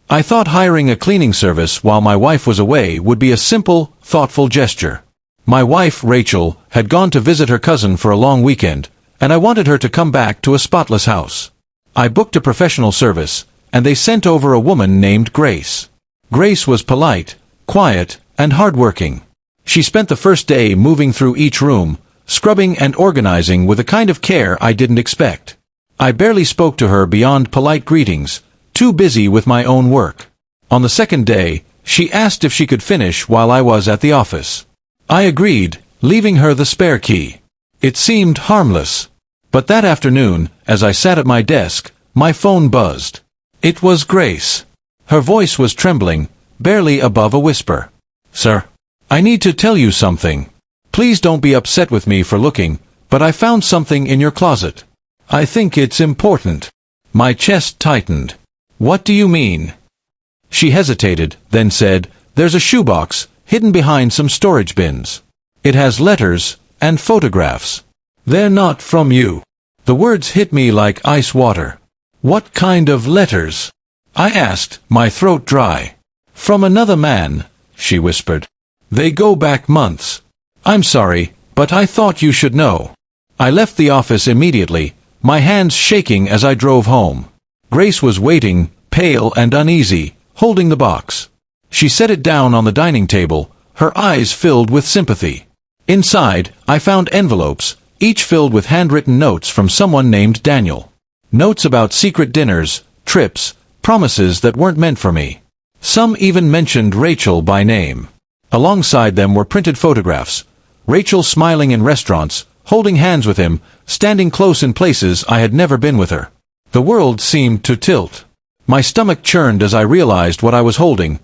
I thought hiring a cleaning service while my wife was away would be a simple, thoughtful gesture. My wife, Rachel, had gone to visit her cousin for a long weekend, and I wanted her to come back to a spotless house. I booked a professional service, and they sent over a woman named Grace. Grace was polite, quiet, and hardworking. She spent the first day moving through each room, scrubbing and organizing with a kind of care I didn't expect. I barely spoke to her beyond polite greetings, too busy with my own work. On the second day, she asked if she could finish while I was at the office. I agreed, leaving her the spare key. It seemed harmless. But that afternoon, as I sat at my desk, my phone buzzed. It was Grace. Her voice was trembling, barely above a whisper. "Sir, I need to tell you something. Please don't be upset with me for looking, but I found something in your closet. I think it's important." My chest tightened. "What do you mean?" She hesitated, then said, "There's a shoebox, hidden behind some storage bins. It has letters and photographs. They're not from you." The words hit me like ice water. "What kind of letters?" I asked, my throat dry. "From another man," she whispered. "They go back months. I'm sorry, but I thought you should know." I left the office immediately, my hands shaking as I drove home. Grace was waiting, pale and uneasy, holding the box. She set it down on the dining table, her eyes filled with sympathy. Inside, I found envelopes, each filled with handwritten notes from someone named Daniel. Notes about secret dinners, trips, promises that weren't meant for me. Some even mentioned Rachel by name. Alongside them were printed photographs. Rachel smiling in restaurants, holding hands with him, standing close in places I had never been with her. The world seemed to tilt. My stomach churned as I realized what I was holding.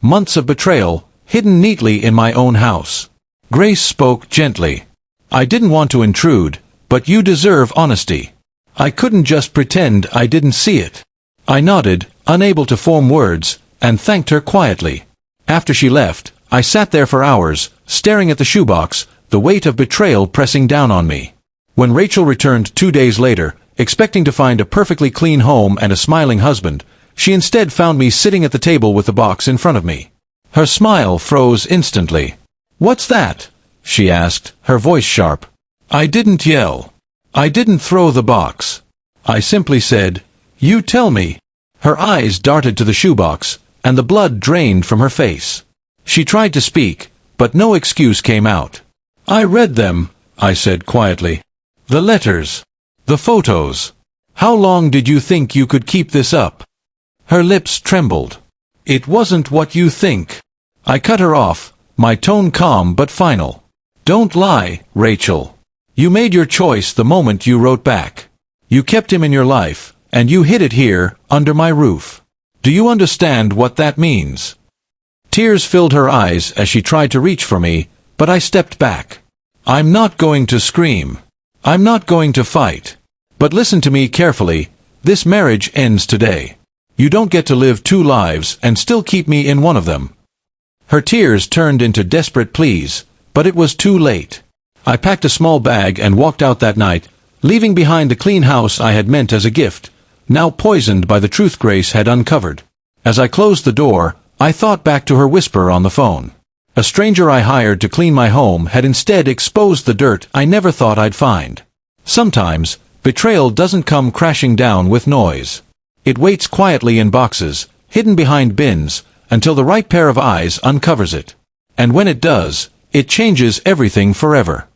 Months of betrayal, hidden neatly in my own house. Grace spoke gently. "I didn't want to intrude, but you deserve honesty." I couldn't just pretend I didn't see it. I nodded, unable to form words, and thanked her quietly. After she left, I sat there for hours, staring at the shoebox, the weight of betrayal pressing down on me. When Rachel returned 2 days later, expecting to find a perfectly clean home and a smiling husband, she instead found me sitting at the table with the box in front of me. Her smile froze instantly. "What's that?" she asked, her voice sharp. I didn't yell. I didn't throw the box. I simply said, "You tell me." Her eyes darted to the shoebox, and the blood drained from her face. She tried to speak, but no excuse came out. "I read them," I said quietly. "The letters. The photos. How long did you think you could keep this up?" Her lips trembled. "It wasn't what you think." I cut her off, my tone calm but final. "Don't lie, Rachel. You made your choice the moment you wrote back. You kept him in your life, and you hid it here, under my roof. Do you understand what that means?" Tears filled her eyes as she tried to reach for me, but I stepped back. "I'm not going to scream. I'm not going to fight. But listen to me carefully, this marriage ends today. You don't get to live 2 lives and still keep me in one of them." Her tears turned into desperate pleas, but it was too late. I packed a small bag and walked out that night, leaving behind the clean house I had meant as a gift, now poisoned by the truth Grace had uncovered. As I closed the door, I thought back to her whisper on the phone. A stranger I hired to clean my home had instead exposed the dirt I never thought I'd find. Sometimes, betrayal doesn't come crashing down with noise. It waits quietly in boxes, hidden behind bins, until the right pair of eyes uncovers it. And when it does, it changes everything forever.